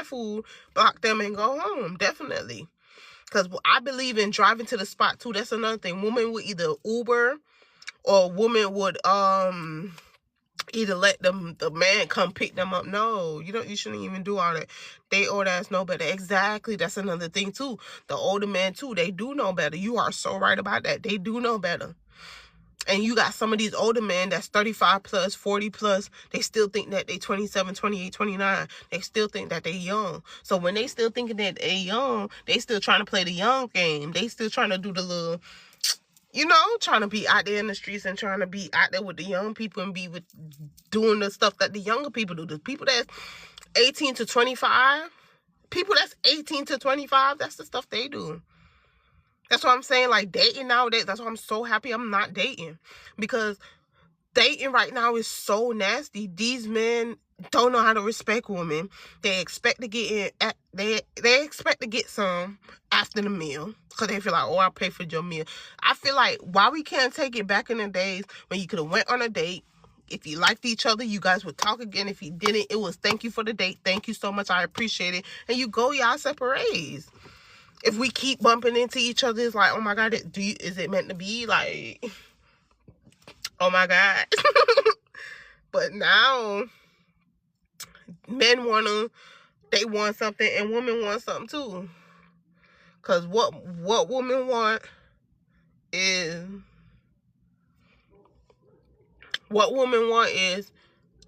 food, block them, and go home. Definitely. Because I believe in driving to the spot, too. That's another thing. Women would either Uber, or women would either let the man come pick them up. No, you shouldn't even do all that. They old ass know better. Exactly. That's another thing, too. The older men, too, they do know better. You are so right about that. They do know better. And you got some of these older men that's 35 plus, 40 plus. They still think that they 27, 28, 29. They still think that they young. So when they still thinking that they young, they still trying to play the young game. They still trying to do the little, trying to be out there in the streets and trying to be out there with the young people and be with doing the stuff that the younger people do. The people that's 18 to 25, people that's 18 to 25, that's the stuff they do. That's what I'm saying. Like, dating nowadays, that's why I'm so happy I'm not dating. Because dating right now is so nasty. These men don't know how to respect women. They expect to get in. They expect to get some after the meal. Because they feel like, oh, I'll pay for your meal. I feel like, why we can't take it back in the days when you could have went on a date. If you liked each other, you guys would talk again. If you didn't, it was thank you for the date. Thank you so much. I appreciate it. And you go y'all separate ways. If we keep bumping into each other, it's like, oh my God, is it meant to be? Like, oh my God. But now, men they want something, and women want something too. Because what women want is,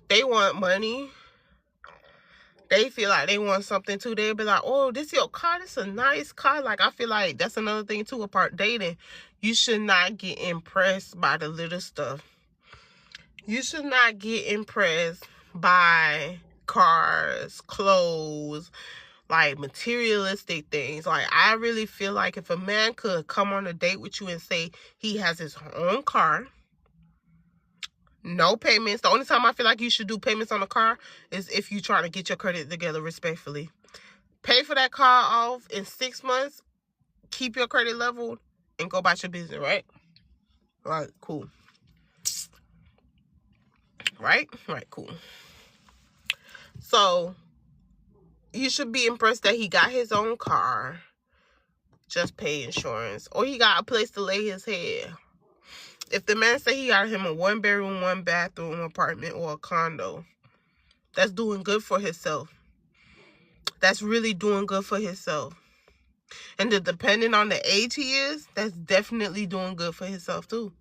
they want money. They feel like they want something too. They'll be like, oh, this your car? This a nice car. Like, I feel like that's another thing too, apart dating. You should not get impressed by the little stuff. You should not get impressed by cars, clothes, like materialistic things. Like, I really feel like if a man could come on a date with you and say he has his own car, no payments. The only time I feel like you should do payments on a car is if you try to get your credit together respectfully. Pay for that car off in 6 months, keep your credit leveled, and go about your business, right? Right, cool. Right, cool. So, you should be impressed that he got his own car, just pay insurance, or he got a place to lay his head. If the man say he got him a 1-bedroom, 1-bathroom apartment or a condo, that's doing good for himself. That's really doing good for himself. And depending on the age he is, that's definitely doing good for himself too.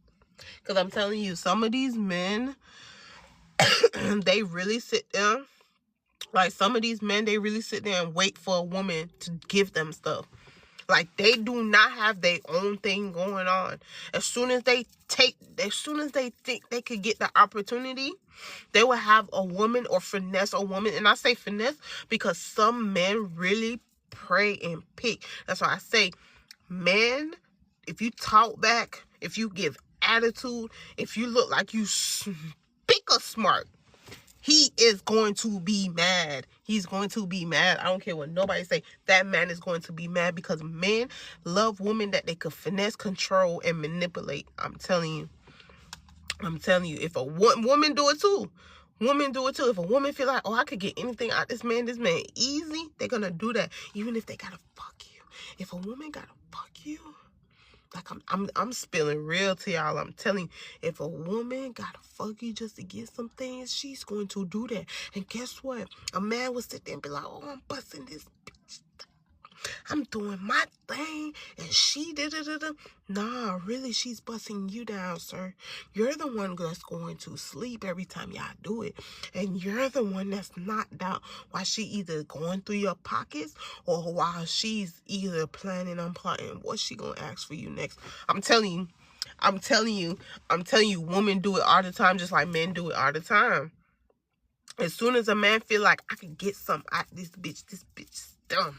Because I'm telling you, some of these men, they really sit there. Like, some of these men, they really sit there and wait for a woman to give them stuff. Like, they do not have their own thing going on. As soon as they think they could get the opportunity, they will have a woman or finesse a woman. And I say finesse because some men really pray and pick. That's why I say, men, if you talk back, if you give attitude, if you look like you speak or smart, he is going to be mad. He's going to be mad. I don't care what nobody say. That man is going to be mad because men love women that they could finesse, control, and manipulate. I'm telling you. If a woman do it too. Women do it too. If a woman feel like, oh, I could get anything out this man easy, they're going to do that. Even if they got to fuck you. If a woman got to fuck you, like, I'm spilling real to y'all. I'm telling you, if a woman gotta fuck you just to get some things, she's going to do that. And guess what? A man will sit there and be like, oh, I'm busting this bitch. I'm doing my thing. And she did it. Nah, really, she's busting you down, sir. You're the one that's going to sleep every time y'all do it. And you're the one that's knocked out while she either going through your pockets or while she's either planning on plotting what she gonna ask for you next. I'm telling you, women do it all the time, just like men do it all the time. As soon as a man feel like I can get something out this bitch dumb,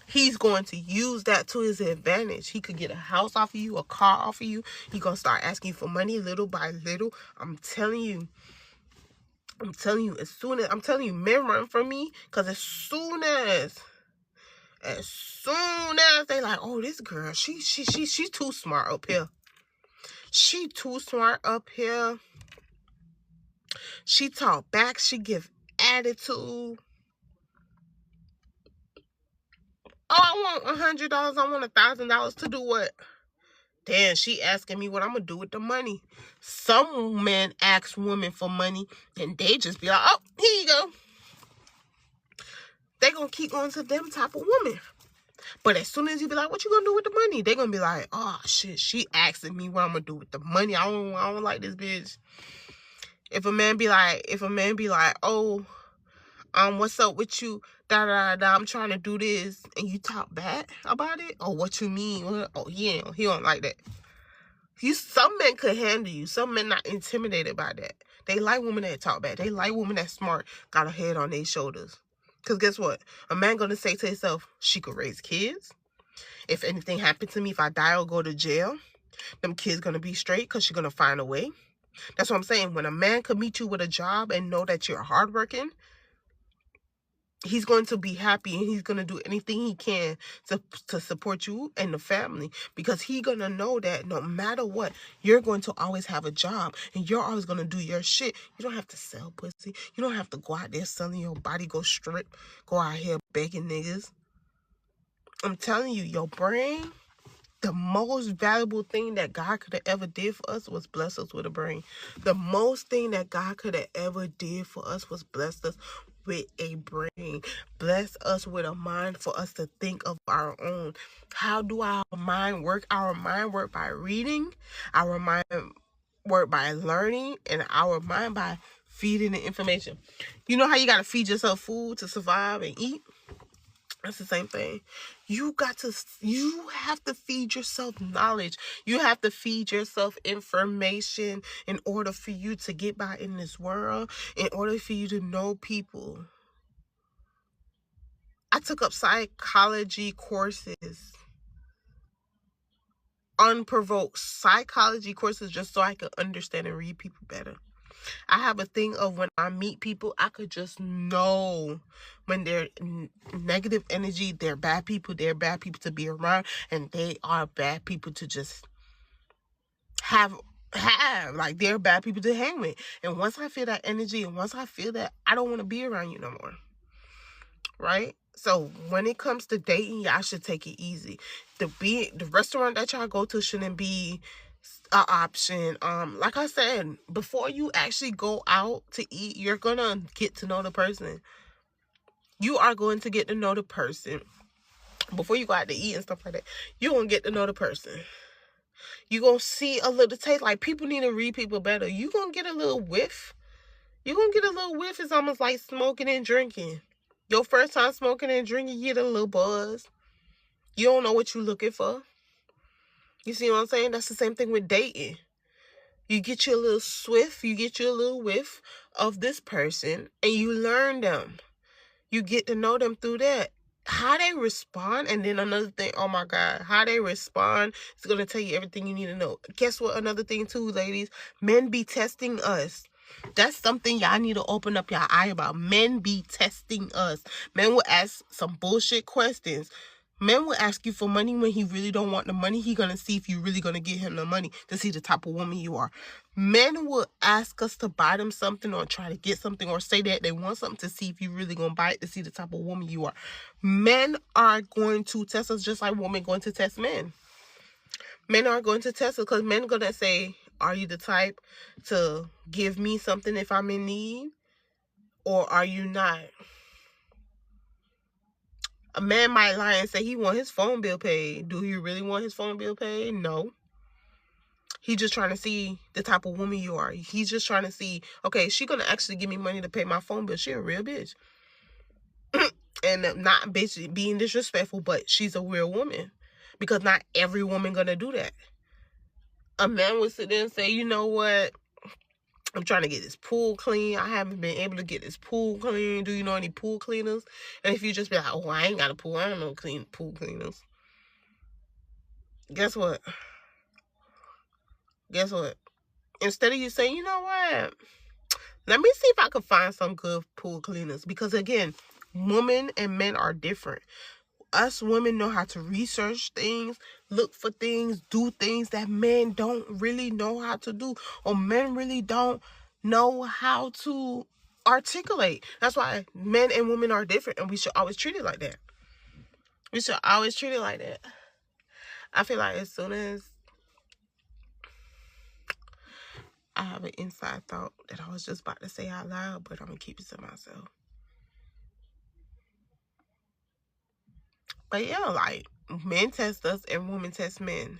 he's going to use that to his advantage. He could get a house off of you, a car off of you. He's going to start asking you for money little by little. I'm telling you, men run from me because as soon as they like, oh, this girl, she's too smart up here. She too smart up here. She talk back. She give attitude. want $100. I want $1,000 to do what? Damn, she asking me what I'm going to do with the money. Some men ask women for money and they just be like, oh, here you go. They going to keep going to them type of woman. But as soon as you be like, what you going to do with the money? They going to be like, oh, shit, she asking me what I'm going to do with the money. I don't like this bitch. If a man be like, oh, what's up with you? I'm trying to do this, and you talk bad about it. Oh, what you mean? Oh, yeah, he don't like that. Some men could handle you. Some men not intimidated by that. They like women that talk bad. They like women that smart, got a head on their shoulders. Cause guess what? A man gonna say to himself, she could raise kids. If anything happened to me, if I die or go to jail, them kids gonna be straight because she's gonna find a way. That's what I'm saying. When a man could meet you with a job and know that you're hardworking, he's going to be happy and he's going to do anything he can to support you and the family, because he's going to know that no matter what, you're going to always have a job and you're always going to do your shit. You don't have to sell pussy. You don't have to go out there selling your body, go strip, go out here begging niggas. I'm telling you, your brain, the most valuable thing that God could have ever did for us was bless us with a brain. The most thing that God could have ever did for us was bless us with a brain. Bless us with a mind for us to think of our own. How do our mind work? Our mind work by reading. Our mind work by learning. And our mind by feeding the information. You know how you got to feed yourself food to survive and eat? That's the same thing. You have to feed yourself knowledge. You have to feed yourself information in order for you to get by in this world, in order for you to know people. I took up psychology courses, unprovoked psychology courses, just so I could understand and read people better. I have a thing of when I meet people, I could just know when they're negative energy, they're bad people to be around, and they are bad people to just have. Like, they're bad people to hang with. And once I feel that energy, and once I feel that, I don't want to be around you no more. Right? So when it comes to dating, y'all should take it easy. The restaurant that y'all go to shouldn't be an option. Like I said, before you actually go out to eat, you're gonna get to know the person. You are going to get to know the person before you go out to eat and stuff like that. You're gonna get to know the person. You're gonna see a little taste. Like, people need to read people better. You're gonna get a little whiff. You're gonna get a little whiff. It's almost like smoking and drinking. Your first time smoking and drinking, you get a little buzz. You don't know what you're looking for. You see what I'm saying? That's the same thing with dating. You get you a little swift, you get you a little whiff of this person, and you learn them. You get to know them through that. How they respond, and then another thing, oh my God, how they respond is going to tell you everything you need to know. Guess what? Another thing too, ladies, men be testing us. That's something y'all need to open up your eye about. Men be testing us. Men will ask some bullshit questions. Men will ask you for money when he really don't want the money. He gonna see if you really gonna get him the money to see the type of woman you are. Men will ask us to buy them something or try to get something or say that they want something to see if you really gonna buy it, to see the type of woman you are. Men are going to test us just like women going to test men. Men are going to test us because men are gonna say, are you the type to give me something if I'm in need? Or are you not? A man might lie and say he want his phone bill paid. Do he really want his phone bill paid? No. He's just trying to see the type of woman you are. He's just trying to see, okay, she gonna actually give me money to pay my phone bill. She a real bitch. And not bitch being disrespectful, but she's a real woman. Because not every woman gonna do that. A man would sit there and say, you know what? I'm trying to get this pool clean. I haven't been able to get this pool clean. Do you know any pool cleaners? And if you just be like, oh, I ain't got a pool. I don't know pool cleaners. Guess what? Guess what? Instead of you saying, you know what? Let me see if I can find some good pool cleaners. Because again, women and men are different. Us women know how to research things, look for things, do things that men don't really know how to do, or men really don't know how to articulate. That's why men and women are different, and we should always treat it like that. We should always treat it like that. I feel like as soon as I have an inside thought that I was just about to say out loud, but I'm going to keep it to myself. But yeah, like, men test us and women test men.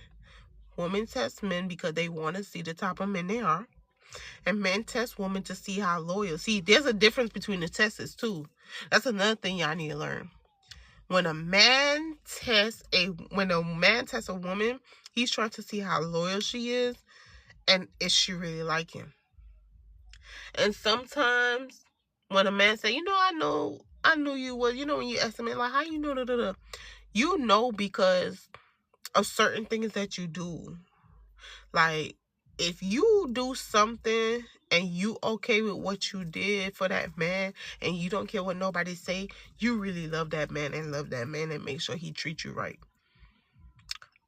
Women test men because they want to see the type of men they are. And men test women to see how loyal. See, there's a difference between the tests too. That's another thing y'all need to learn. When a man tests a woman, he's trying to see how loyal she is and is she really like him. And sometimes when a man say, I knew you was, when you ask a man like, how you know, you know because of certain things that you do. Like, if you do something and you okay with what you did for that man and you don't care what nobody say, you really love that man and make sure he treats you right.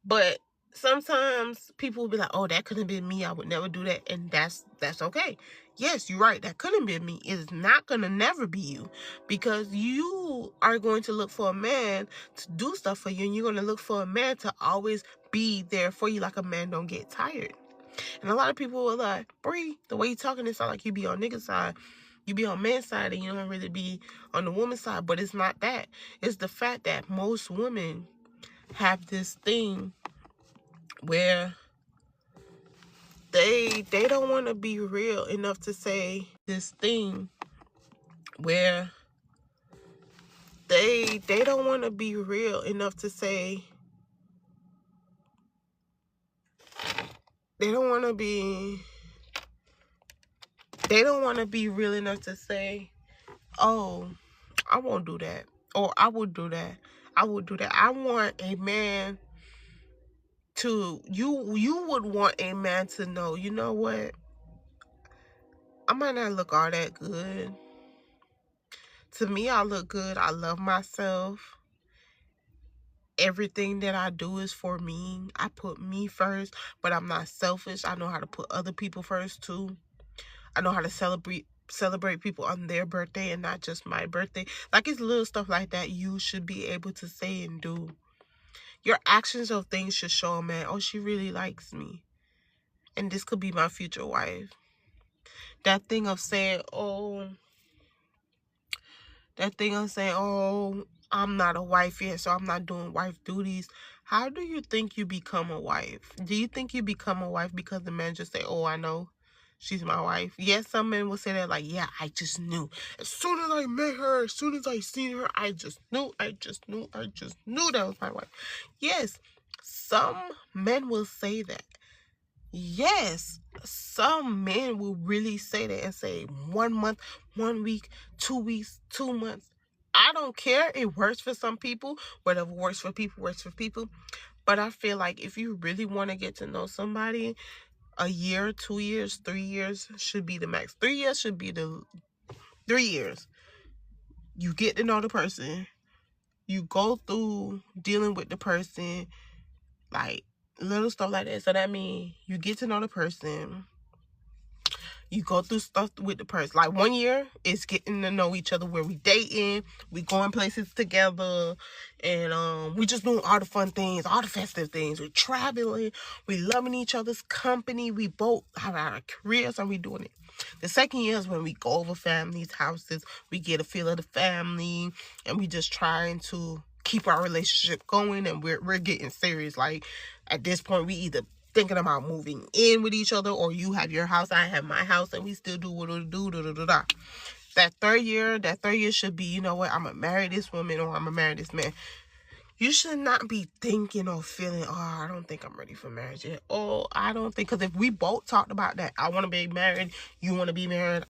But sometimes people will be like, oh, that couldn't have been me. I would never do that. And that's okay. Yes, you're right. That couldn't be me. It's not going to never be you, because you are going to look for a man to do stuff for you. And you're going to look for a man to always be there for you, like a man don't get tired. And a lot of people are like, Bree, the way you talking, it sound like you be on nigga side. You be on man's side and you don't really be on the woman's side. But it's not that. It's the fact that most women have this thing where they don't want to be real enough to say this thing where they don't want to be real enough to say they don't want to be real enough to say, oh, I won't do that, or I would do that. I would do that. I want a man to, you would want a man to know, you know what? I might not look all that good. To me, I look good. I love myself. Everything that I do is for me. I put me first, but I'm not selfish. I know how to put other people first too. I know how to celebrate people on their birthday and not just my birthday. Like, it's little stuff like that you should be able to say and do. Your actions of things should show a man, oh, she really likes me. And this could be my future wife. That thing of saying, oh, I'm not a wife yet, so I'm not doing wife duties. How do you think you become a wife? Do you think you become a wife because the man just say, oh, I know she's my wife? Yes, some men will say that, like, yeah, I just knew. As soon as I met her, as soon as I seen her, I just knew that was my wife. Yes, some men will say that. Yes, some men will really say that and say 1 month, 1 week, 2 weeks, 2 months. I don't care. It works for some people. Whatever works for people, works for people. But I feel like if you really want to get to know somebody, a year, 2 years, 3 years should be the max. 3 years should be the 3 years. You get to know the person. You go through dealing with the person, like little stuff like that. So that means you get to know the person. You go through stuff with the person. Like 1 year is getting to know each other, where we dating, we going places together, and we just doing all the fun things, all the festive things. We're traveling, we loving each other's company. We both have our careers and we doing it. The second year is when we go over families' houses, we get a feel of the family, and we just trying to keep our relationship going, and we're getting serious. Like, at this point, we either thinking about moving in with each other, or you have your house, I have my house, and we still do what we do. That third year should be, you know what, I'm gonna marry this woman, or I'm gonna marry this man. You should not be thinking or feeling, oh, I don't think I'm ready for marriage yet. Oh, I don't think, because if we both talked about that, I want to be married, you want to be married,